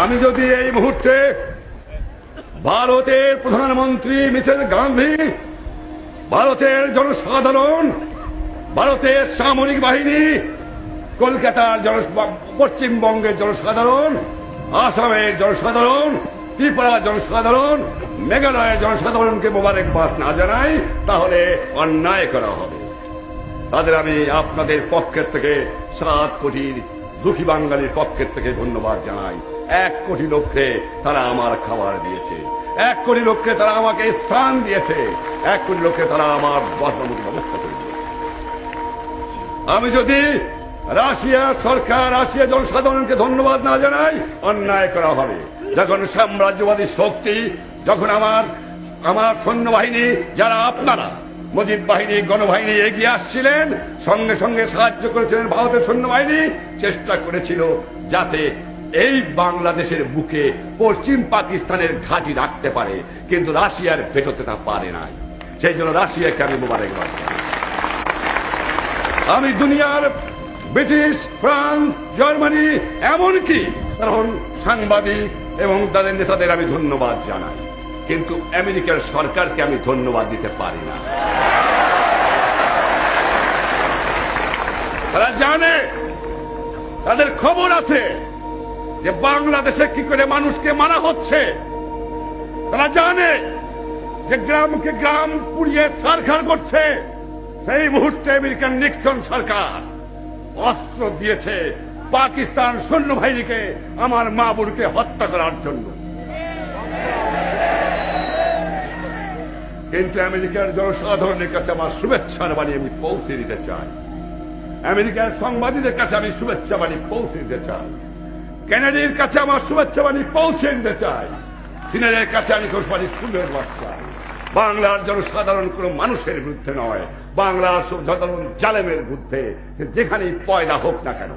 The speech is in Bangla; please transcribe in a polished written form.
আমি যদি এই মুহূর্তে ভারতের প্রধানমন্ত্রী মিসেস গান্ধী, ভারতের জনসাধারণ, ভারতের সামরিক বাহিনী, কলকাতার পশ্চিমবঙ্গের জনসাধারণ, আসামের জনসাধারণ, ত্রিপুরার জনসাধারণ, মেঘালয়ের জনসাধারণকে মোবারকবাদ না জানাই তাহলে অন্যায় করা হবে। তাদের আমি আপনাদের পক্ষের থেকে 7 কোটির দুঃখী বাঙালির পক্ষের থেকে ধন্যবাদ জানাই। 1 কোটি লোককে তারা আমার খাবার দিয়েছে, 1 কোটি লোককে তারা আমাকে স্থান দিয়েছে, 1 কোটি লোককে তারা আমার বসবাসের ব্যবস্থা করে দিয়েছে। আমি যদি রাশিয়া সরকার, রাশিয়া জনসাধারণকে ধন্যবাদ না জানাই অন্যায় করা হবে। যখন সাম্রাজ্যবাদী শক্তি, যখন আমার সৈন্যবাহিনী, যারা আপনারা মুজিব বাহিনী, গণবাহিনী এগিয়ে আসছিলেন, সঙ্গে সঙ্গে সাহায্য করেছিলেন ভারতের সৈন্যবাহিনী, চেষ্টা করেছিল যাতে এই বাংলাদেশের বুকে পশ্চিম পাকিস্তানের ঘাঁটি রাখতে পারে, কিন্তু রাশিয়ার ভেটোতে তা পারে নাই। সেই জন্য রাশিয়াকে আমি মোবারকবাদ জানাই। আমি দুনিয়ার ব্রিটিশ, ফ্রান্স, জার্মানি, এমনকি কারণ সাংবাদিক এবং তাদের নেতাদের আমি ধন্যবাদ জানাই, কিন্তু আমেরিকার সরকারকে আমি ধন্যবাদ দিতে পারি না। তারা জানে, তাদের খবর আছে যে বাংলাদেশে কি করে মানুষকে মারা হচ্ছে। তারা জানে যে গ্রামকে গ্রাম পুড়িয়ে ছারখার করছে। সেই মুহূর্তে আমেরিকান নিক্সন সরকার অস্ত্র দিয়েছে পাকিস্তান সৈন্যবাহিনীকে আমার মা বোনকে হত্যা করার জন্য। কিন্তু আমেরিকার জনসাধারণের কাছে আমার শুভেচ্ছার বাণী আমি পৌঁছে দিতে চাই। আমেরিকার সাংবাদিকদের কাছে আমি শুভেচ্ছা বাণী পৌঁছে দিতে চাই। কেনেডির কাছে আমার শুভেচ্ছা বাণী পৌঁছে দিতে চাই। সিনেটের কাছে আমি বাণী শুভেচ্ছা চাই। বাংলার জনসাধারণ কোন মানুষের বিরুদ্ধে নয়, বাংলার সাধারণ জালেমের বিরুদ্ধে, যেখানেই পয়দা হোক না কেন।